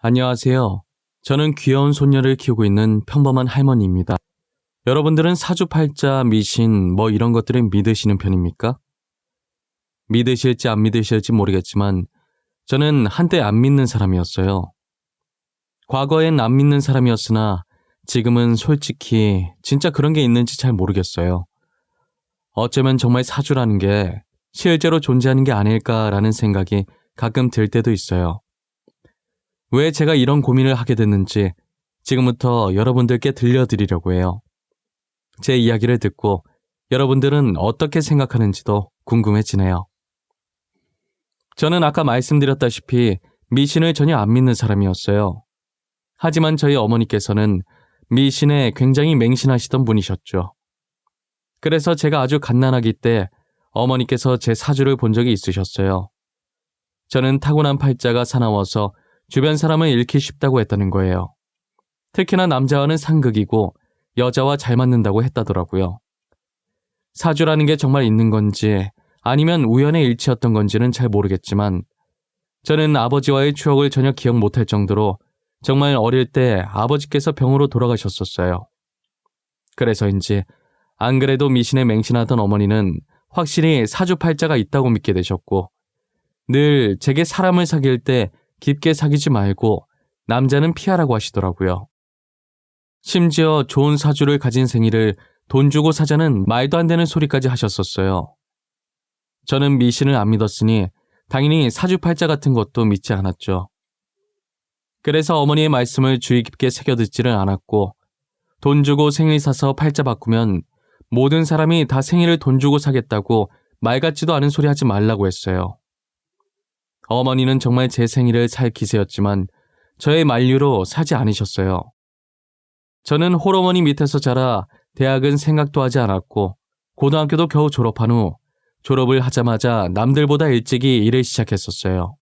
안녕하세요. 저는 귀여운 손녀를 키우고 있는 평범한 할머니입니다. 여러분들은 사주팔자, 미신, 이런 것들을 믿으시는 편입니까? 믿으실지 안 믿으실지 모르겠지만 저는 한때 안 믿는 사람이었어요. 과거엔 안 믿는 사람이었으나 지금은 솔직히 진짜 그런 게 있는지 잘 모르겠어요. 어쩌면 정말 사주라는 게 실제로 존재하는 게 아닐까라는 생각이 가끔 들 때도 있어요. 왜 제가 이런 고민을 하게 됐는지 지금부터 여러분들께 들려드리려고 해요. 제 이야기를 듣고 여러분들은 어떻게 생각하는지도 궁금해지네요. 저는 아까 말씀드렸다시피 미신을 전혀 안 믿는 사람이었어요. 하지만 저희 어머니께서는 미신에 굉장히 맹신하시던 분이셨죠. 그래서 제가 아주 갓난아기 때 어머니께서 제 사주를 본 적이 있으셨어요. 저는 타고난 팔자가 사나워서 주변 사람을 잃기 쉽다고 했다는 거예요. 특히나 남자와는 상극이고 여자와 잘 맞는다고 했다더라고요. 사주라는 게 정말 있는 건지 아니면 우연의 일치였던 건지는 잘 모르겠지만 저는 아버지와의 추억을 전혀 기억 못할 정도로 정말 어릴 때 아버지께서 병으로 돌아가셨었어요. 그래서인지 안 그래도 미신에 맹신하던 어머니는 확실히 사주팔자가 있다고 믿게 되셨고 늘 제게 사람을 사귈 때 깊게 사귀지 말고 남자는 피하라고 하시더라고요. 심지어 좋은 사주를 가진 생일을 돈 주고 사자는 말도 안 되는 소리까지 하셨었어요. 저는 미신을 안 믿었으니 당연히 사주팔자 같은 것도 믿지 않았죠. 그래서 어머니의 말씀을 주의 깊게 새겨듣지를 않았고 돈 주고 생일 사서 팔자 바꾸면 모든 사람이 다 생일을 돈 주고 사겠다고 말 같지도 않은 소리 하지 말라고 했어요. 어머니는 정말 제 생일을 살 기세였지만 저의 만류로 사지 않으셨어요. 저는 홀어머니 밑에서 자라 대학은 생각도 하지 않았고 고등학교도 겨우 졸업한 후 졸업을 하자마자 남들보다 일찍이 일을 시작했었어요.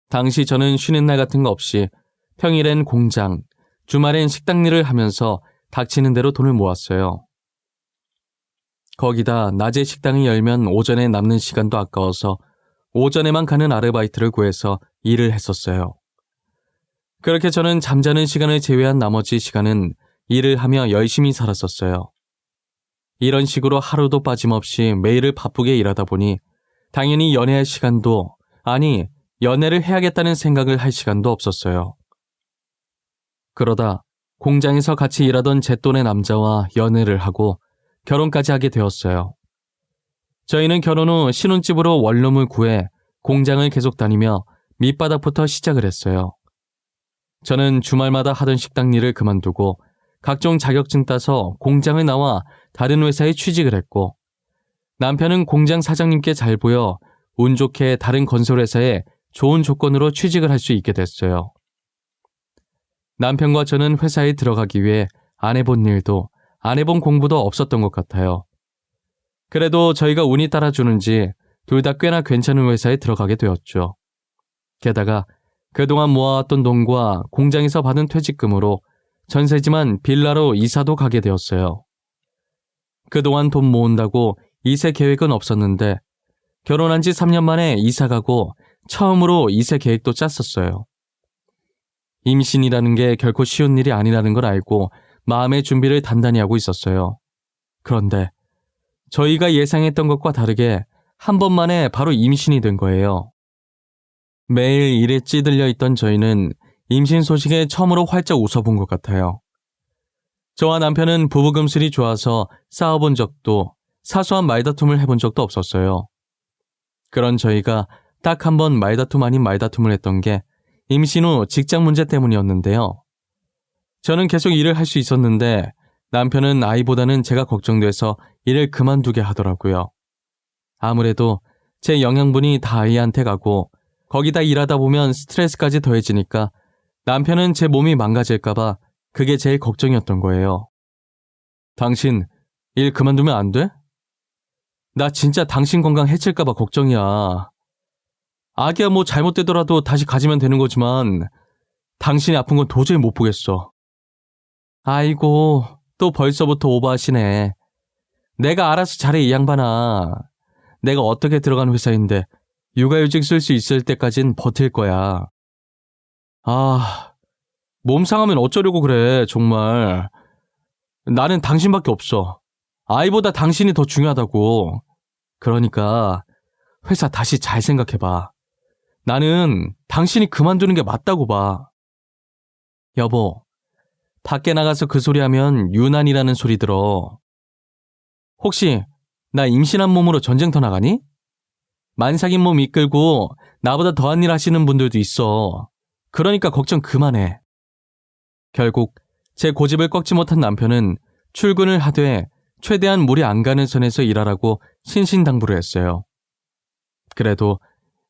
당시 저는 쉬는 날 같은 거 없이 평일엔 공장, 주말엔 식당 일을 하면서 닥치는 대로 돈을 모았어요. 거기다 낮에 식당을 열면 오전에 남는 시간도 아까워서 오전에만 가는 아르바이트를 구해서 일을 했었어요. 그렇게 저는 잠자는 시간을 제외한 나머지 시간은 일을 하며 열심히 살았었어요. 이런 식으로 하루도 빠짐없이 매일을 바쁘게 일하다 보니 당연히 연애할 시간도, 아니 연애를 해야겠다는 생각을 할 시간도 없었어요. 그러다 공장에서 같이 일하던 제 또래 남자와 연애를 하고 결혼까지 하게 되었어요. 저희는 결혼 후 신혼집으로 원룸을 구해 공장을 계속 다니며 밑바닥부터 시작을 했어요. 저는 주말마다 하던 식당 일을 그만두고 각종 자격증 따서 공장을 나와 다른 회사에 취직을 했고 남편은 공장 사장님께 잘 보여 운 좋게 다른 건설회사에 좋은 조건으로 취직을 할 수 있게 됐어요. 남편과 저는 회사에 들어가기 위해 안 해본 일도 안 해본 공부도 없었던 것 같아요. 그래도 저희가 운이 따라주는지 둘 다 꽤나 괜찮은 회사에 들어가게 되었죠. 게다가 그동안 모아왔던 돈과 공장에서 받은 퇴직금으로 전세지만 빌라로 이사도 가게 되었어요. 그동안 돈 모은다고 이세 계획은 없었는데 결혼한 지 3년 만에 이사 가고 처음으로 이세 계획도 짰었어요. 임신이라는 게 결코 쉬운 일이 아니라는 걸 알고 마음의 준비를 단단히 하고 있었어요. 그런데 저희가 예상했던 것과 다르게 한 번 만에 바로 임신이 된 거예요. 매일 일에 찌들려 있던 저희는 임신 소식에 처음으로 활짝 웃어본 것 같아요. 저와 남편은 부부금슬이 좋아서 싸워본 적도 사소한 말다툼을 해본 적도 없었어요. 그런 저희가 딱 한 번 말다툼 아닌 말다툼을 했던 게 임신 후 직장 문제 때문이었는데요. 저는 계속 일을 할 수 있었는데 남편은 아이보다는 제가 걱정돼서 일을 그만두게 하더라고요. 아무래도 제 영양분이 다 아이한테 가고 거기다 일하다 보면 스트레스까지 더해지니까 남편은 제 몸이 망가질까봐 그게 제일 걱정이었던 거예요. 당신 일 그만두면 안 돼? 나 진짜 당신 건강 해칠까봐 걱정이야. 아기야 뭐 잘못되더라도 다시 가지면 되는 거지만 당신이 아픈 건 도저히 못 보겠어. 아이고 또 벌써부터 오버하시네. 내가 알아서 잘해 이 양반아. 내가 어떻게 들어간 회사인데 육아휴직 쓸 수 있을 때까진 버틸 거야. 몸 상하면 어쩌려고 그래, 정말. 나는 당신밖에 없어. 아이보다 당신이 더 중요하다고. 그러니까 회사 다시 잘 생각해봐. 나는 당신이 그만두는 게 맞다고 봐. 여보, 밖에 나가서 그 소리 하면 유난이라는 소리 들어. 혹시 나 임신한 몸으로 전쟁터 나가니? 만삭인 몸 이끌고 나보다 더한 일 하시는 분들도 있어. 그러니까 걱정 그만해. 결국 제 고집을 꺾지 못한 남편은 출근을 하되 최대한 무리 안 가는 선에서 일하라고 신신당부를 했어요. 그래도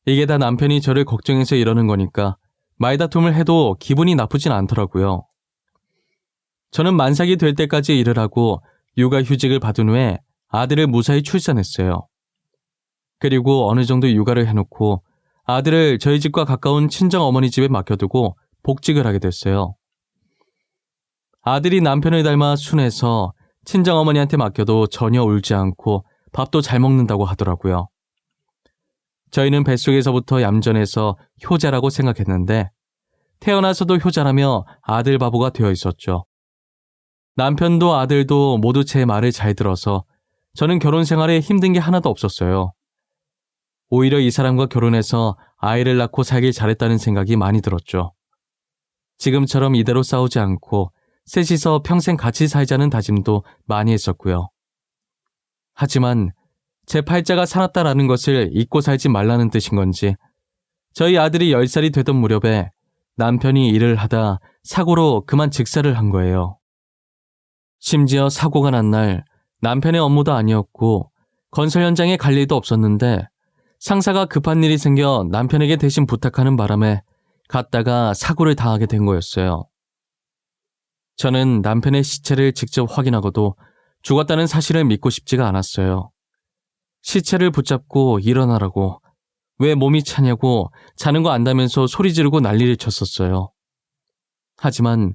이게 다 남편이 저를 걱정해서 이러는 거니까 말다툼을 해도 기분이 나쁘진 않더라고요. 저는 만삭이 될 때까지 일을 하고 육아휴직을 받은 후에 아들을 무사히 출산했어요. 그리고 어느 정도 육아를 해놓고 아들을 저희 집과 가까운 친정어머니 집에 맡겨두고 복직을 하게 됐어요. 아들이 남편을 닮아 순해서 친정어머니한테 맡겨도 전혀 울지 않고 밥도 잘 먹는다고 하더라고요. 저희는 뱃속에서부터 얌전해서 효자라고 생각했는데 태어나서도 효자라며 아들 바보가 되어 있었죠. 남편도 아들도 모두 제 말을 잘 들어서 저는 결혼 생활에 힘든 게 하나도 없었어요. 오히려 이 사람과 결혼해서 아이를 낳고 살길 잘했다는 생각이 많이 들었죠. 지금처럼 이대로 싸우지 않고 셋이서 평생 같이 살자는 다짐도 많이 했었고요. 하지만 제 팔자가 사납다라는 것을 잊고 살지 말라는 뜻인 건지 저희 아들이 10살이 되던 무렵에 남편이 일을 하다 사고로 그만 직사를 한 거예요. 심지어 사고가 난 날 남편의 업무도 아니었고 건설 현장에 갈 일도 없었는데 상사가 급한 일이 생겨 남편에게 대신 부탁하는 바람에 갔다가 사고를 당하게 된 거였어요. 저는 남편의 시체를 직접 확인하고도 죽었다는 사실을 믿고 싶지가 않았어요. 시체를 붙잡고 일어나라고, 왜 몸이 차냐고 자는 거 안다면서 소리 지르고 난리를 쳤었어요. 하지만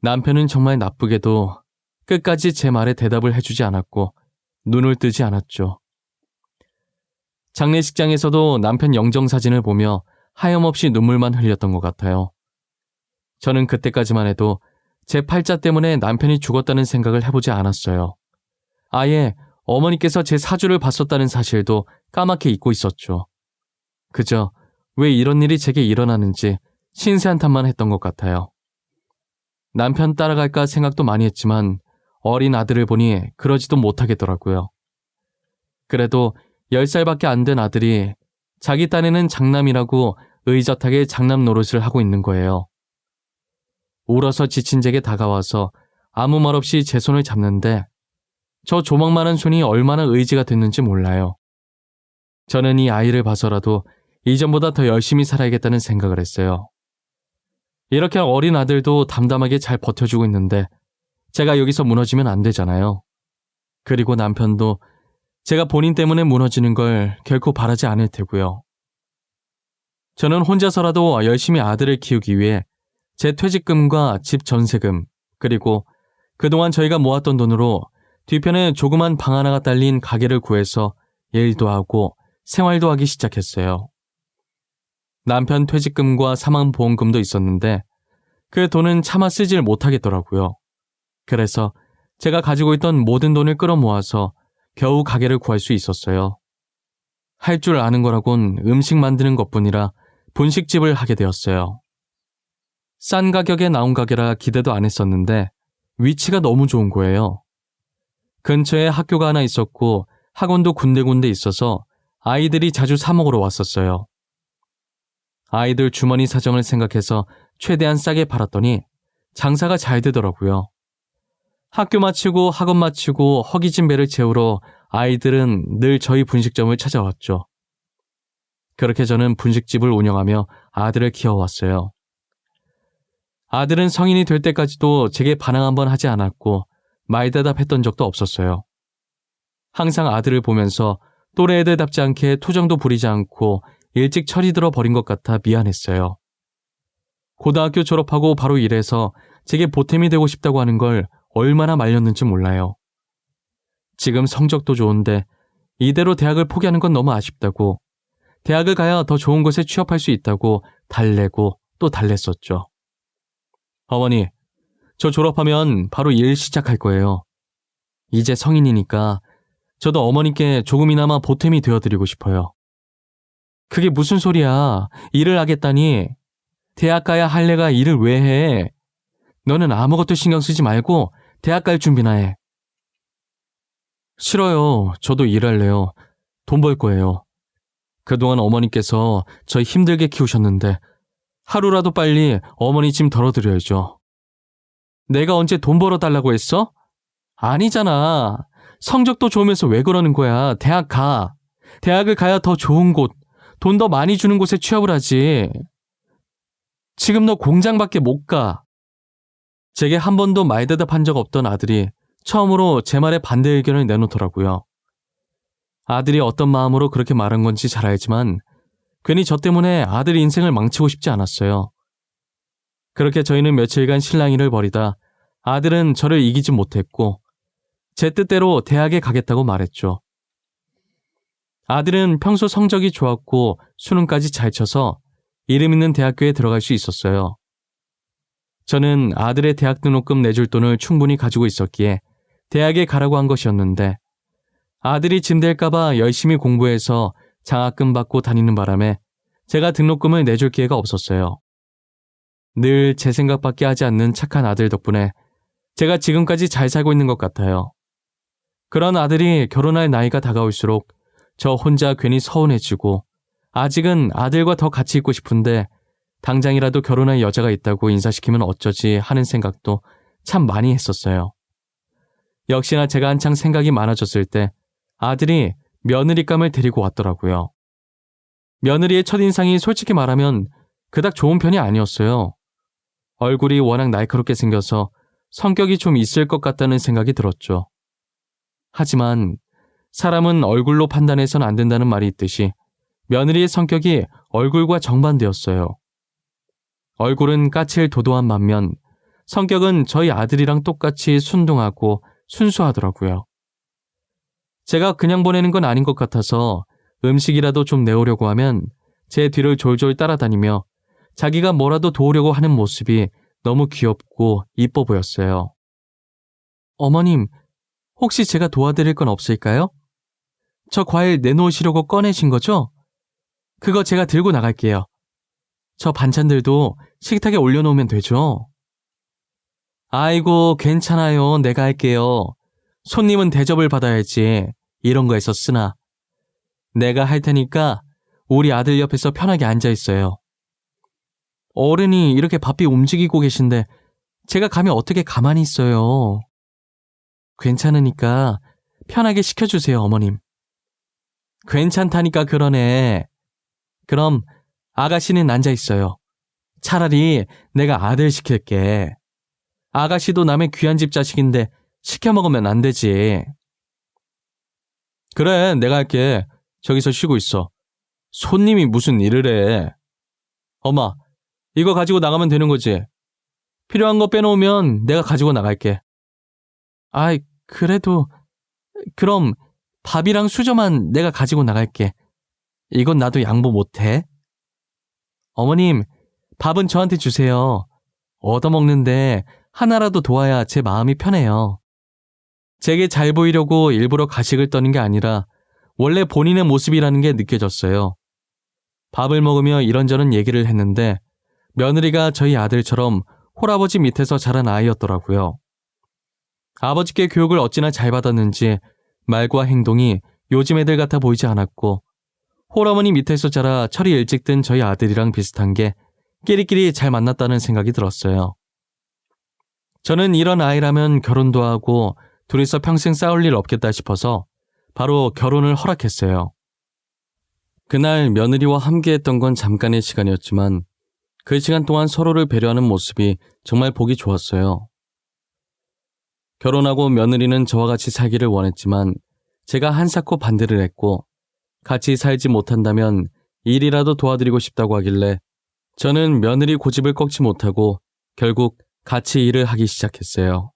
남편은 정말 나쁘게도 끝까지 제 말에 대답을 해주지 않았고 눈을 뜨지 않았죠. 장례식장에서도 남편 영정사진을 보며 하염없이 눈물만 흘렸던 것 같아요. 저는 그때까지만 해도 제 팔자 때문에 남편이 죽었다는 생각을 해보지 않았어요. 아예 어머니께서 제 사주를 봤었다는 사실도 까맣게 잊고 있었죠. 그저 왜 이런 일이 제게 일어나는지 신세한탄만 했던 것 같아요. 남편 따라갈까 생각도 많이 했지만 어린 아들을 보니 그러지도 못하겠더라고요. 그래도 10살밖에 안 된 아들이 자기 딴에는 장남이라고 의젓하게 장남 노릇을 하고 있는 거예요. 울어서 지친 제게 다가와서 아무 말 없이 제 손을 잡는데 저 조망만한 손이 얼마나 의지가 됐는지 몰라요. 저는 이 아이를 봐서라도 이전보다 더 열심히 살아야겠다는 생각을 했어요. 이렇게 어린 아들도 담담하게 잘 버텨주고 있는데 제가 여기서 무너지면 안 되잖아요. 그리고 남편도 제가 본인 때문에 무너지는 걸 결코 바라지 않을 테고요. 저는 혼자서라도 열심히 아들을 키우기 위해 제 퇴직금과 집 전세금, 그리고 그동안 저희가 모았던 돈으로 뒤편에 조그만 방 하나가 딸린 가게를 구해서 일도 하고 생활도 하기 시작했어요. 남편 퇴직금과 사망보험금도 있었는데 그 돈은 차마 쓰질 못하겠더라고요. 그래서 제가 가지고 있던 모든 돈을 끌어모아서 겨우 가게를 구할 수 있었어요. 할 줄 아는 거라곤 음식 만드는 것뿐이라 분식집을 하게 되었어요. 싼 가격에 나온 가게라 기대도 안 했었는데 위치가 너무 좋은 거예요. 근처에 학교가 하나 있었고 학원도 군데군데 있어서 아이들이 자주 사 먹으러 왔었어요. 아이들 주머니 사정을 생각해서 최대한 싸게 팔았더니 장사가 잘 되더라고요. 학교 마치고 학원 마치고 허기진 배를 채우러 아이들은 늘 저희 분식점을 찾아왔죠. 그렇게 저는 분식집을 운영하며 아들을 키워왔어요. 아들은 성인이 될 때까지도 제게 반항 한번 하지 않았고 말대답했던 적도 없었어요. 항상 아들을 보면서 또래 애들답지 않게 투정도 부리지 않고 일찍 철이 들어 버린 것 같아 미안했어요. 고등학교 졸업하고 바로 일해서 제게 보탬이 되고 싶다고 하는 걸 얼마나 말렸는지 몰라요. 지금 성적도 좋은데 이대로 대학을 포기하는 건 너무 아쉽다고, 대학을 가야 더 좋은 곳에 취업할 수 있다고 달래고 또 달랬었죠. 어머니, 저 졸업하면 바로 일 시작할 거예요. 이제 성인이니까 저도 어머니께 조금이나마 보탬이 되어드리고 싶어요. 그게 무슨 소리야. 일을 하겠다니. 대학 가야 할래가 일을 왜 해? 너는 아무것도 신경 쓰지 말고 대학 갈 준비나 해. 싫어요. 저도 일할래요. 돈 벌 거예요. 그동안 어머니께서 저 힘들게 키우셨는데 하루라도 빨리 어머니 짐 덜어드려야죠. 내가 언제 돈 벌어달라고 했어? 아니잖아. 성적도 좋으면서 왜 그러는 거야. 대학 가. 대학을 가야 더 좋은 곳, 돈 더 많이 주는 곳에 취업을 하지. 지금 너 공장밖에 못 가. 제게 한 번도 말대답한 적 없던 아들이 처음으로 제 말에 반대 의견을 내놓더라고요. 아들이 어떤 마음으로 그렇게 말한 건지 잘 알지만 괜히 저 때문에 아들 인생을 망치고 싶지 않았어요. 그렇게 저희는 며칠간 실랑이를 벌이다 아들은 저를 이기지 못했고 제 뜻대로 대학에 가겠다고 말했죠. 아들은 평소 성적이 좋았고 수능까지 잘 쳐서 이름 있는 대학교에 들어갈 수 있었어요. 저는 아들의 대학 등록금 내줄 돈을 충분히 가지고 있었기에 대학에 가라고 한 것이었는데 아들이 짐 될까봐 열심히 공부해서 장학금 받고 다니는 바람에 제가 등록금을 내줄 기회가 없었어요. 늘 제 생각밖에 하지 않는 착한 아들 덕분에 제가 지금까지 잘 살고 있는 것 같아요. 그런 아들이 결혼할 나이가 다가올수록 저 혼자 괜히 서운해지고 아직은 아들과 더 같이 있고 싶은데 당장이라도 결혼할 여자가 있다고 인사시키면 어쩌지 하는 생각도 참 많이 했었어요. 역시나 제가 한창 생각이 많아졌을 때 아들이 며느리감을 데리고 왔더라고요. 며느리의 첫인상이 솔직히 말하면 그닥 좋은 편이 아니었어요. 얼굴이 워낙 날카롭게 생겨서 성격이 좀 있을 것 같다는 생각이 들었죠. 하지만 사람은 얼굴로 판단해선 안 된다는 말이 있듯이 며느리의 성격이 얼굴과 정반대였어요. 얼굴은 까칠 도도한 반면 성격은 저희 아들이랑 똑같이 순둥하고 순수하더라고요. 제가 그냥 보내는 건 아닌 것 같아서 음식이라도 좀 내오려고 하면 제 뒤를 졸졸 따라다니며 자기가 뭐라도 도우려고 하는 모습이 너무 귀엽고 이뻐 보였어요. 어머님, 혹시 제가 도와드릴 건 없을까요? 저 과일 내놓으시려고 꺼내신 거죠? 그거 제가 들고 나갈게요. 저 반찬들도 식탁에 올려놓으면 되죠? 아이고, 괜찮아요. 내가 할게요. 손님은 대접을 받아야지. 이런 거에서 쓰나. 내가 할 테니까 우리 아들 옆에서 편하게 앉아있어요. 어른이 이렇게 바삐 움직이고 계신데 제가 감히 어떻게 가만히 있어요. 괜찮으니까 편하게 시켜주세요, 어머님. 괜찮다니까 그러네. 그럼 아가씨는 앉아있어요. 차라리 내가 아들 시킬게. 아가씨도 남의 귀한 집 자식인데 시켜 먹으면 안 되지. 그래, 내가 할게. 저기서 쉬고 있어. 손님이 무슨 일을 해. 엄마, 이거 가지고 나가면 되는 거지? 필요한 거 빼놓으면 내가 가지고 나갈게. 아이, 그래도 그럼 밥이랑 수저만 내가 가지고 나갈게. 이건 나도 양보 못해. 어머님, 밥은 저한테 주세요. 얻어먹는데 하나라도 도와야 제 마음이 편해요. 제게 잘 보이려고 일부러 가식을 떠는 게 아니라 원래 본인의 모습이라는 게 느껴졌어요. 밥을 먹으며 이런저런 얘기를 했는데 며느리가 저희 아들처럼 홀아버지 밑에서 자란 아이였더라고요. 아버지께 교육을 어찌나 잘 받았는지 말과 행동이 요즘 애들 같아 보이지 않았고 홀어머니 밑에서 자라 철이 일찍 든 저희 아들이랑 비슷한 게 끼리끼리 잘 만났다는 생각이 들었어요. 저는 이런 아이라면 결혼도 하고 둘이서 평생 싸울 일 없겠다 싶어서 바로 결혼을 허락했어요. 그날 며느리와 함께했던 건 잠깐의 시간이었지만 그 시간 동안 서로를 배려하는 모습이 정말 보기 좋았어요. 결혼하고 며느리는 저와 같이 살기를 원했지만 제가 한사코 반대를 했고 같이 살지 못한다면 일이라도 도와드리고 싶다고 하길래 저는 며느리 고집을 꺾지 못하고 결국 같이 일을 하기 시작했어요.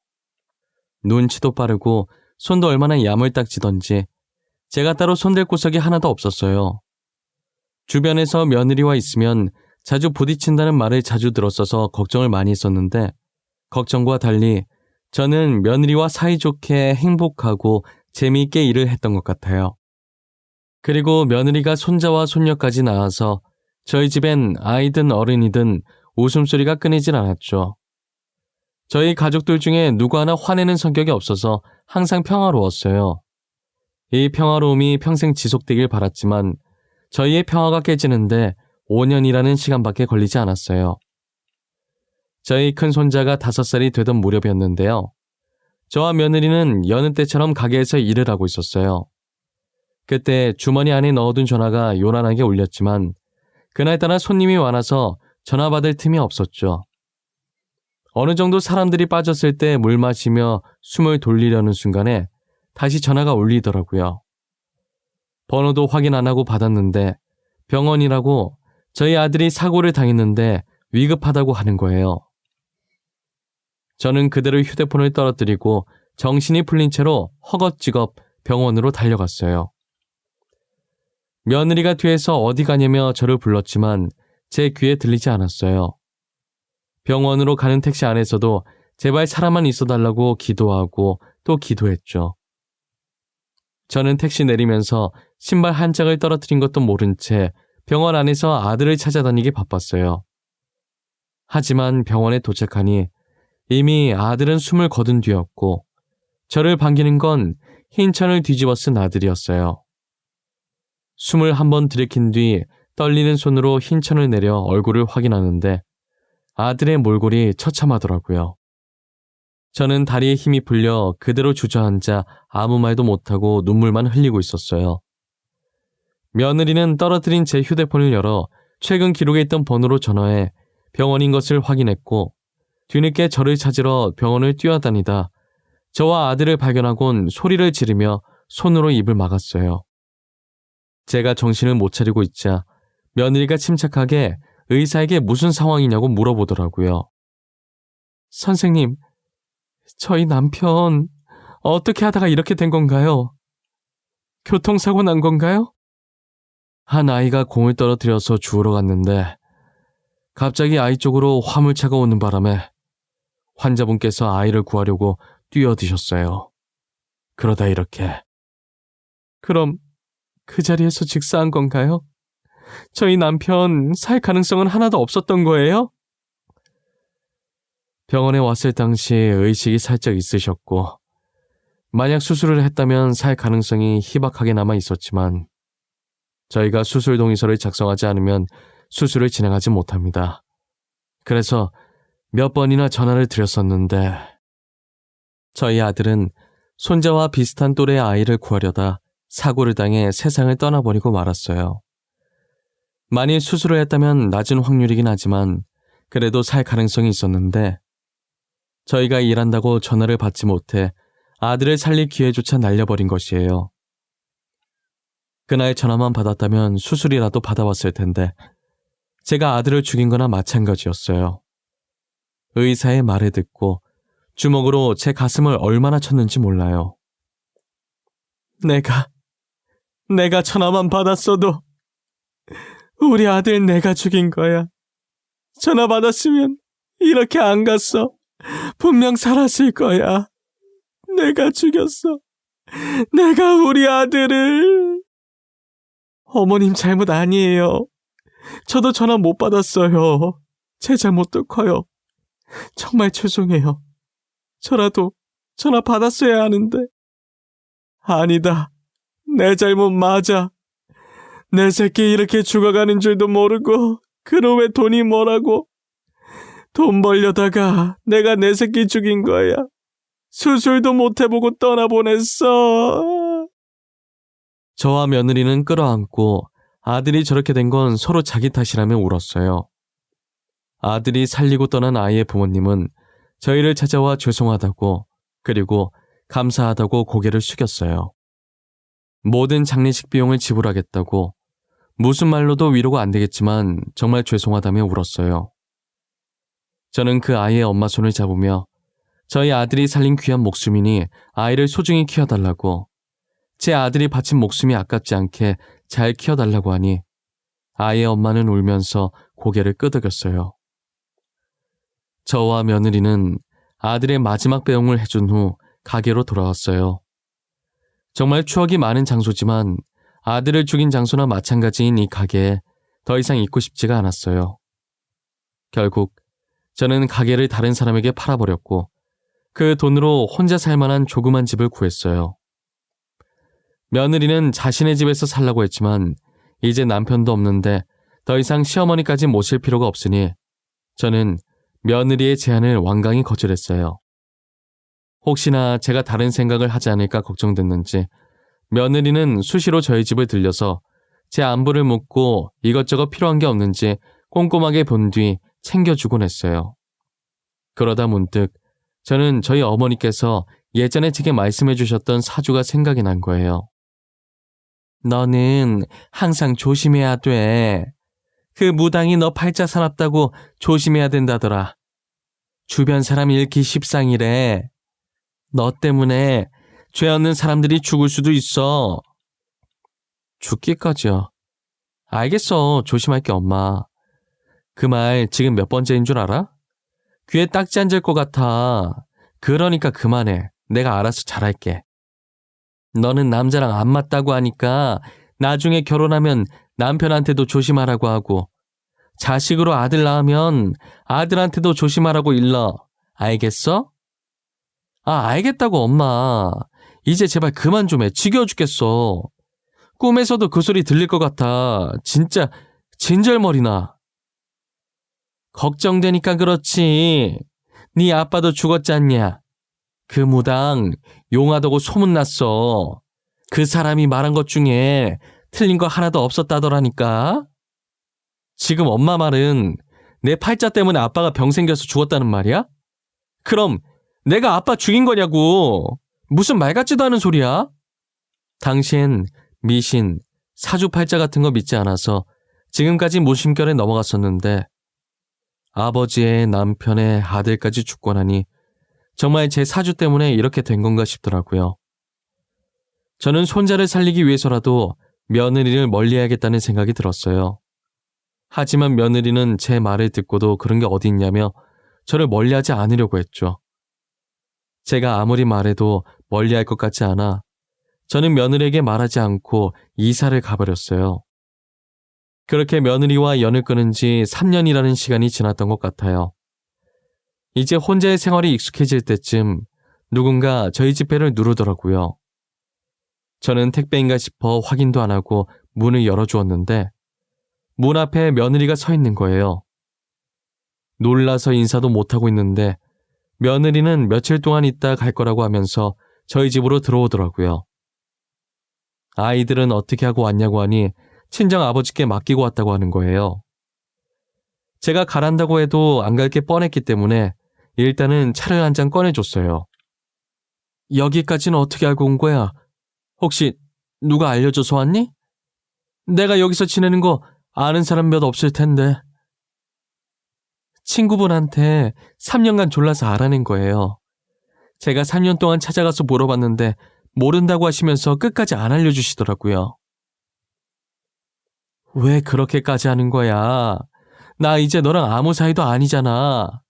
눈치도 빠르고 손도 얼마나 야물딱지던지 제가 따로 손댈 구석이 하나도 없었어요. 주변에서 며느리와 있으면 자주 부딪힌다는 말을 자주 들었어서 걱정을 많이 했었는데 걱정과 달리 저는 며느리와 사이좋게 행복하고 재미있게 일을 했던 것 같아요. 그리고 며느리가 손자와 손녀까지 낳아서 저희 집엔 아이든 어른이든 웃음소리가 끊이질 않았죠. 저희 가족들 중에 누구 하나 화내는 성격이 없어서 항상 평화로웠어요. 이 평화로움이 평생 지속되길 바랐지만 저희의 평화가 깨지는데 5년이라는 시간밖에 걸리지 않았어요. 저희 큰 손자가 5살이 되던 무렵이었는데요. 저와 며느리는 여느 때처럼 가게에서 일을 하고 있었어요. 그때 주머니 안에 넣어둔 전화가 요란하게 울렸지만 그날따라 손님이 많아서 전화 받을 틈이 없었죠. 어느 정도 사람들이 빠졌을 때 물 마시며 숨을 돌리려는 순간에 다시 전화가 울리더라고요. 번호도 확인 안 하고 받았는데 병원이라고 저희 아들이 사고를 당했는데 위급하다고 하는 거예요. 저는 그대로 휴대폰을 떨어뜨리고 정신이 풀린 채로 허겁지겁 병원으로 달려갔어요. 며느리가 뒤에서 어디 가냐며 저를 불렀지만 제 귀에 들리지 않았어요. 병원으로 가는 택시 안에서도 제발 사람만 있어달라고 기도하고 또 기도했죠. 저는 택시 내리면서 신발 한 짝을 떨어뜨린 것도 모른 채 병원 안에서 아들을 찾아다니기 바빴어요. 하지만 병원에 도착하니 이미 아들은 숨을 거둔 뒤였고 저를 반기는 건 흰 천을 뒤집어 쓴 아들이었어요. 숨을 한번 들이킨 뒤 떨리는 손으로 흰 천을 내려 얼굴을 확인하는데 아들의 몰골이 처참하더라고요. 저는 다리에 힘이 풀려 그대로 주저앉아 아무 말도 못하고 눈물만 흘리고 있었어요. 며느리는 떨어뜨린 제 휴대폰을 열어 최근 기록에 있던 번호로 전화해 병원인 것을 확인했고 뒤늦게 저를 찾으러 병원을 뛰어다니다 저와 아들을 발견하곤 소리를 지르며 손으로 입을 막았어요. 제가 정신을 못 차리고 있자 며느리가 침착하게 의사에게 무슨 상황이냐고 물어보더라고요. 선생님, 저희 남편 어떻게 하다가 이렇게 된 건가요? 교통사고 난 건가요? 한 아이가 공을 떨어뜨려서 주우러 갔는데 갑자기 아이 쪽으로 화물차가 오는 바람에 환자분께서 아이를 구하려고 뛰어드셨어요. 그러다 이렇게. 그럼 그 자리에서 직사한 건가요? 저희 남편 살 가능성은 하나도 없었던 거예요? 병원에 왔을 당시 의식이 살짝 있으셨고 만약 수술을 했다면 살 가능성이 희박하게 남아 있었지만 저희가 수술 동의서를 작성하지 않으면 수술을 진행하지 못합니다. 그래서 몇 번이나 전화를 드렸었는데 저희 아들은 손자와 비슷한 또래의 아이를 구하려다 사고를 당해 세상을 떠나버리고 말았어요. 만일 수술을 했다면 낮은 확률이긴 하지만 그래도 살 가능성이 있었는데 저희가 일한다고 전화를 받지 못해 아들을 살릴 기회조차 날려버린 것이에요. 그날 전화만 받았다면 수술이라도 받아왔을 텐데 제가 아들을 죽인 거나 마찬가지였어요. 의사의 말을 듣고 주먹으로 제 가슴을 얼마나 쳤는지 몰라요. 내가 전화만 받았어도 우리 아들 내가 죽인 거야. 전화 받았으면 이렇게 안 갔어. 분명 살았을 거야. 내가 죽였어. 내가 우리 아들을. 어머님 잘못 아니에요. 저도 전화 못 받았어요. 제 잘못도 커요. 정말 죄송해요. 저라도 전화 받았어야 하는데. 아니다. 내 잘못 맞아. 내 새끼 이렇게 죽어가는 줄도 모르고 그놈의 돈이 뭐라고. 돈 벌려다가 내가 내 새끼 죽인 거야. 수술도 못 해보고 떠나보냈어. 저와 며느리는 끌어안고 아들이 저렇게 된 건 서로 자기 탓이라며 울었어요. 아들이 살리고 떠난 아이의 부모님은 저희를 찾아와 죄송하다고 그리고 감사하다고 고개를 숙였어요. 모든 장례식 비용을 지불하겠다고 무슨 말로도 위로가 안 되겠지만 정말 죄송하다며 울었어요. 저는 그 아이의 엄마 손을 잡으며 저희 아들이 살린 귀한 목숨이니 아이를 소중히 키워달라고 제 아들이 바친 목숨이 아깝지 않게 잘 키워달라고 하니 아이의 엄마는 울면서 고개를 끄덕였어요. 저와 며느리는 아들의 마지막 배웅을 해준 후 가게로 돌아왔어요. 정말 추억이 많은 장소지만 아들을 죽인 장소나 마찬가지인 이 가게에 더 이상 있고 싶지가 않았어요. 결국 저는 가게를 다른 사람에게 팔아버렸고 그 돈으로 혼자 살 만한 조그만 집을 구했어요. 며느리는 자신의 집에서 살라고 했지만 이제 남편도 없는데 더 이상 시어머니까지 모실 필요가 없으니 저는 며느리의 제안을 완강히 거절했어요. 혹시나 제가 다른 생각을 하지 않을까 걱정됐는지 며느리는 수시로 저희 집을 들려서 제 안부를 묻고 이것저것 필요한 게 없는지 꼼꼼하게 본 뒤 챙겨주곤 했어요. 그러다 문득 저는 저희 어머니께서 예전에 제게 말씀해 주셨던 사주가 생각이 난 거예요. 너는 항상 조심해야 돼. 그 무당이 너 팔자 사납다고 조심해야 된다더라. 주변 사람 잃기 십상이래. 너 때문에 죄 없는 사람들이 죽을 수도 있어. 죽기까지요. 알겠어. 조심할게 엄마. 그 말 지금 몇 번째인 줄 알아? 귀에 딱지 앉을 것 같아. 그러니까 그만해. 내가 알아서 잘할게. 너는 남자랑 안 맞다고 하니까 나중에 결혼하면 남편한테도 조심하라고 하고 자식으로 아들 낳으면 아들한테도 조심하라고 일러. 알겠어? 알겠다고 엄마. 이제 제발 그만 좀 해. 지겨워 죽겠어. 꿈에서도 그 소리 들릴 것 같아. 진짜 진절머리나. 걱정되니까 그렇지. 네 아빠도 죽었지 않냐. 그 무당 용하다고 소문났어. 그 사람이 말한 것 중에 틀린 거 하나도 없었다더라니까. 지금 엄마 말은 내 팔자 때문에 아빠가 병 생겨서 죽었다는 말이야? 그럼 내가 아빠 죽인 거냐고. 무슨 말 같지도 않은 소리야? 당시엔 미신, 사주팔자 같은 거 믿지 않아서 지금까지 무심결에 넘어갔었는데 아버지의 남편의 아들까지 죽고 나니 정말 제 사주 때문에 이렇게 된 건가 싶더라고요. 저는 손자를 살리기 위해서라도 며느리를 멀리해야겠다는 생각이 들었어요. 하지만 며느리는 제 말을 듣고도 그런 게 어디 있냐며 저를 멀리하지 않으려고 했죠. 제가 아무리 말해도 멀리할 것 같지 않아 저는 며느리에게 말하지 않고 이사를 가버렸어요. 그렇게 며느리와 연을 끊은 지 3년이라는 시간이 지났던 것 같아요. 이제 혼자의 생활이 익숙해질 때쯤 누군가 저희 집 배를 누르더라고요. 저는 택배인가 싶어 확인도 안 하고 문을 열어주었는데 문 앞에 며느리가 서 있는 거예요. 놀라서 인사도 못하고 있는데 며느리는 며칠 동안 있다 갈 거라고 하면서 저희 집으로 들어오더라고요. 아이들은 어떻게 하고 왔냐고 하니 친정 아버지께 맡기고 왔다고 하는 거예요. 제가 가란다고 해도 안 갈 게 뻔했기 때문에 일단은 차를 한 잔 꺼내줬어요. 여기까지는 어떻게 알고 온 거야? 혹시 누가 알려줘서 왔니? 내가 여기서 지내는 거 아는 사람 몇 없을 텐데. 친구분한테 3년간 졸라서 알아낸 거예요. 제가 3년 동안 찾아가서 물어봤는데 모른다고 하시면서 끝까지 안 알려주시더라고요. 왜 그렇게까지 하는 거야? 나 이제 너랑 아무 사이도 아니잖아.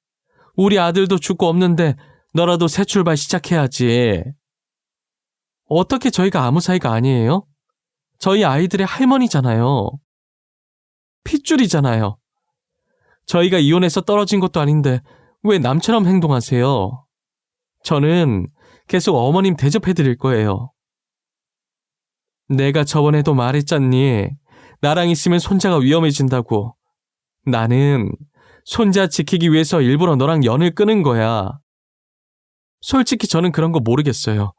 우리 아들도 죽고 없는데 너라도 새 출발 시작해야지. 어떻게 저희가 아무 사이가 아니에요? 저희 아이들의 할머니잖아요. 핏줄이잖아요. 저희가 이혼해서 떨어진 것도 아닌데 왜 남처럼 행동하세요? 저는 계속 어머님 대접해드릴 거예요. 내가 저번에도 말했잖니. 나랑 있으면 손자가 위험해진다고. 나는 손자 지키기 위해서 일부러 너랑 연을 끊은 거야. 솔직히 저는 그런 거 모르겠어요.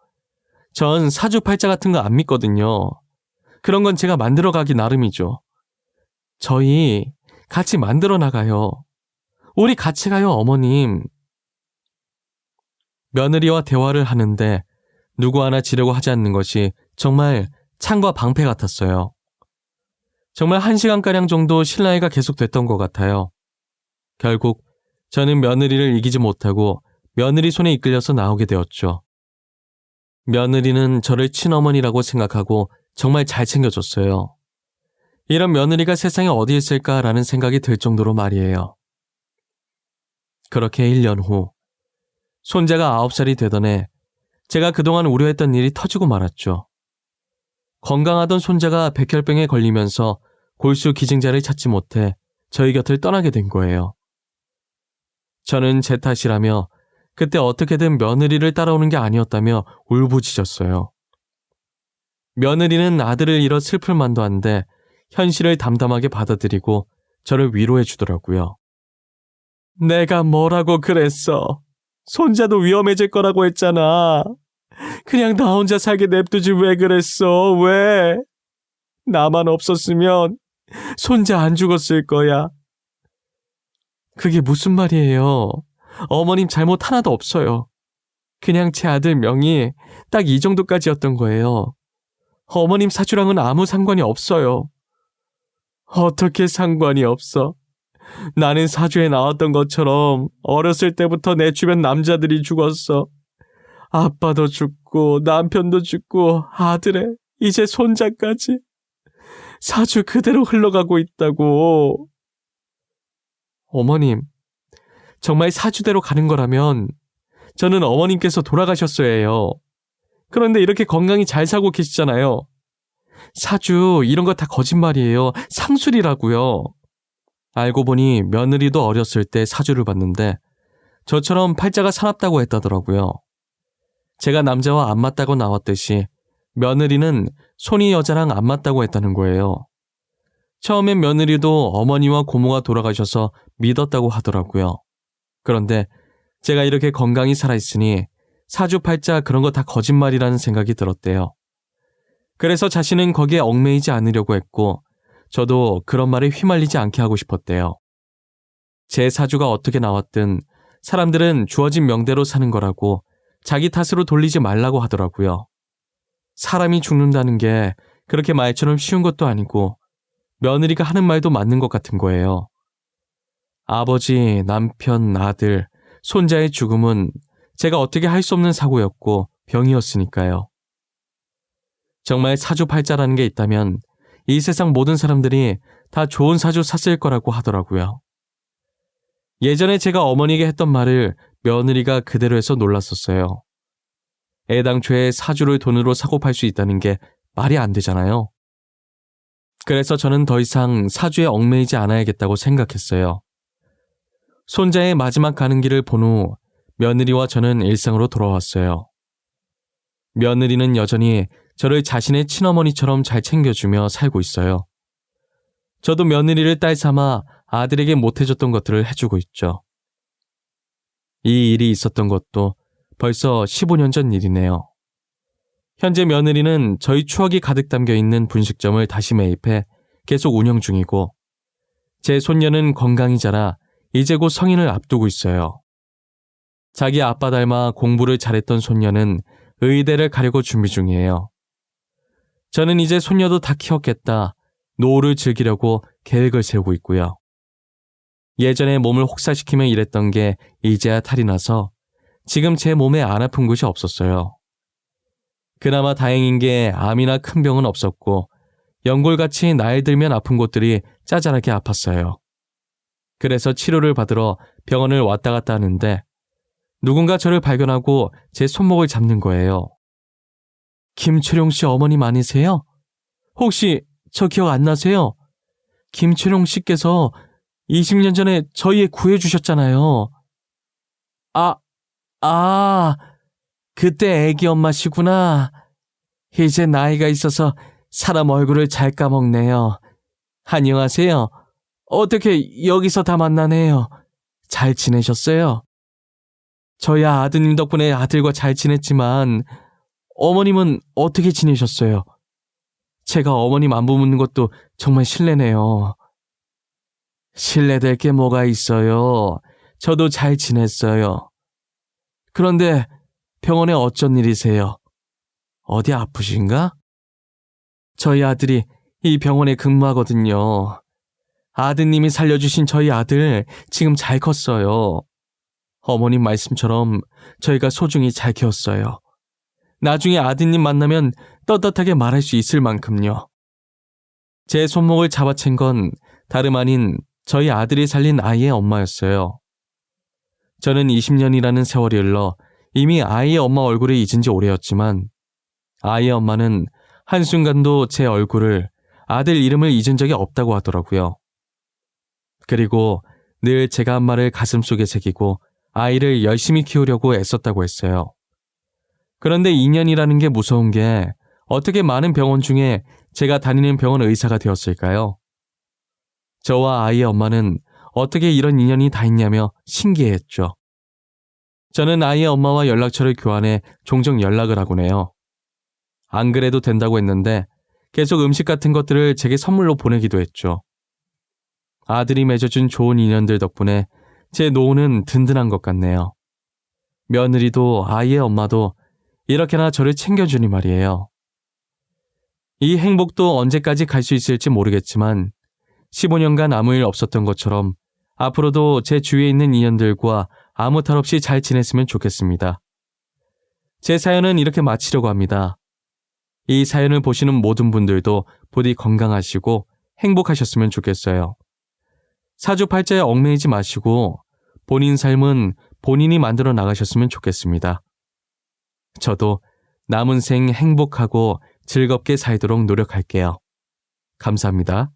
전 사주팔자 같은 거 안 믿거든요. 그런 건 제가 만들어가기 나름이죠. 저희 같이 만들어 나가요. 우리 같이 가요, 어머님. 며느리와 대화를 하는데 누구 하나 지려고 하지 않는 것이 정말 창과 방패 같았어요. 정말 1시간가량 정도 실랑이가 계속됐던 것 같아요. 결국 저는 며느리를 이기지 못하고 며느리 손에 이끌려서 나오게 되었죠. 며느리는 저를 친어머니라고 생각하고 정말 잘 챙겨줬어요. 이런 며느리가 세상에 어디 있을까라는 생각이 들 정도로 말이에요. 그렇게 1년 후, 손자가 9살이 되던 해 제가 그동안 우려했던 일이 터지고 말았죠. 건강하던 손자가 백혈병에 걸리면서 골수 기증자를 찾지 못해 저희 곁을 떠나게 된 거예요. 저는 제 탓이라며 그때 어떻게든 며느리를 따라오는 게 아니었다며 울부짖었어요. 며느리는 아들을 잃어 슬플 만도 한데 현실을 담담하게 받아들이고 저를 위로해 주더라고요. 내가 뭐라고 그랬어. 손자도 위험해질 거라고 했잖아. 그냥 나 혼자 살게 냅두지 왜 그랬어? 왜? 나만 없었으면 손자 안 죽었을 거야. 그게 무슨 말이에요? 어머님 잘못 하나도 없어요. 그냥 제 아들 명이 딱 이 정도까지였던 거예요. 어머님 사주랑은 아무 상관이 없어요. 어떻게 상관이 없어? 나는 사주에 나왔던 것처럼 어렸을 때부터 내 주변 남자들이 죽었어. 아빠도 죽고 남편도 죽고 아들에 이제 손자까지. 사주 그대로 흘러가고 있다고. 어머님, 정말 사주대로 가는 거라면 저는 어머님께서 돌아가셨어야 해요. 그런데 이렇게 건강히 잘 살고 계시잖아요. 사주 이런 거 다 거짓말이에요. 상술이라고요. 알고 보니 며느리도 어렸을 때 사주를 봤는데 저처럼 팔자가 사납다고 했다더라고요. 제가 남자와 안 맞다고 나왔듯이 며느리는 손이 여자랑 안 맞다고 했다는 거예요. 처음엔 며느리도 어머니와 고모가 돌아가셔서 믿었다고 하더라고요. 그런데 제가 이렇게 건강히 살아있으니 사주팔자 그런 거 다 거짓말이라는 생각이 들었대요. 그래서 자신은 거기에 얽매이지 않으려고 했고 저도 그런 말에 휘말리지 않게 하고 싶었대요. 제 사주가 어떻게 나왔든 사람들은 주어진 명대로 사는 거라고 자기 탓으로 돌리지 말라고 하더라고요. 사람이 죽는다는 게 그렇게 말처럼 쉬운 것도 아니고 며느리가 하는 말도 맞는 것 같은 거예요. 아버지, 남편, 아들, 손자의 죽음은 제가 어떻게 할 수 없는 사고였고 병이었으니까요. 정말 사주팔자라는 게 있다면 이 세상 모든 사람들이 다 좋은 사주 샀을 거라고 하더라고요. 예전에 제가 어머니에게 했던 말을 며느리가 그대로 해서 놀랐었어요. 애당초에 사주를 돈으로 사고 팔 수 있다는 게 말이 안 되잖아요. 그래서 저는 더 이상 사주에 얽매이지 않아야겠다고 생각했어요. 손자의 마지막 가는 길을 본 후 며느리와 저는 일상으로 돌아왔어요. 며느리는 여전히 저를 자신의 친어머니처럼 잘 챙겨주며 살고 있어요. 저도 며느리를 딸 삼아 아들에게 못해줬던 것들을 해주고 있죠. 이 일이 있었던 것도 벌써 15년 전 일이네요. 현재 며느리는 저희 추억이 가득 담겨있는 분식점을 다시 매입해 계속 운영 중이고 제 손녀는 건강히 자라 이제 곧 성인을 앞두고 있어요. 자기 아빠 닮아 공부를 잘했던 손녀는 의대를 가려고 준비 중이에요. 저는 이제 손녀도 다 키웠겠다, 노후를 즐기려고 계획을 세우고 있고요. 예전에 몸을 혹사시키며 일했던 게 이제야 탈이 나서 지금 제 몸에 안 아픈 곳이 없었어요. 그나마 다행인 게 암이나 큰 병은 없었고 연골같이 나이 들면 아픈 곳들이 짜잘하게 아팠어요. 그래서 치료를 받으러 병원을 왔다 갔다 하는데 누군가 저를 발견하고 제 손목을 잡는 거예요. 김철용 씨 어머님 아니세요? 혹시 저 기억 안 나세요? 김철용 씨께서 20년 전에 저희 구해주셨잖아요. 그때 애기 엄마시구나. 이제 나이가 있어서 사람 얼굴을 잘 까먹네요. 안녕하세요. 어떻게 여기서 다 만나네요. 잘 지내셨어요? 저희 아드님 덕분에 아들과 잘 지냈지만 어머님은 어떻게 지내셨어요? 제가 어머님 안부 묻는 것도 정말 실례네요. 실례될 게 뭐가 있어요. 저도 잘 지냈어요. 그런데 병원에 어쩐 일이세요? 어디 아프신가? 저희 아들이 이 병원에 근무하거든요. 아드님이 살려주신 저희 아들 지금 잘 컸어요. 어머님 말씀처럼 저희가 소중히 잘 키웠어요. 나중에 아드님 만나면 떳떳하게 말할 수 있을 만큼요. 제 손목을 잡아챈 건 다름 아닌 저희 아들이 살린 아이의 엄마였어요. 저는 20년이라는 세월이 흘러 이미 아이의 엄마 얼굴을 잊은 지 오래였지만 아이의 엄마는 한순간도 제 얼굴을, 아들 이름을 잊은 적이 없다고 하더라고요. 그리고 늘 제가 한 말을 가슴속에 새기고 아이를 열심히 키우려고 애썼다고 했어요. 그런데 인연이라는 게 무서운 게 어떻게 많은 병원 중에 제가 다니는 병원 의사가 되었을까요? 저와 아이의 엄마는 어떻게 이런 인연이 다 있냐며 신기해했죠. 저는 아이의 엄마와 연락처를 교환해 종종 연락을 하곤 해요. 안 그래도 된다고 했는데 계속 음식 같은 것들을 제게 선물로 보내기도 했죠. 아들이 맺어준 좋은 인연들 덕분에 제 노후는 든든한 것 같네요. 며느리도 아이의 엄마도 이렇게나 저를 챙겨주니 말이에요. 이 행복도 언제까지 갈 수 있을지 모르겠지만 15년간 아무 일 없었던 것처럼 앞으로도 제 주위에 있는 인연들과 아무 탈 없이 잘 지냈으면 좋겠습니다. 제 사연은 이렇게 마치려고 합니다. 이 사연을 보시는 모든 분들도 부디 건강하시고 행복하셨으면 좋겠어요. 사주팔자에 얽매이지 마시고 본인 삶은 본인이 만들어 나가셨으면 좋겠습니다. 저도 남은 생 행복하고 즐겁게 살도록 노력할게요. 감사합니다.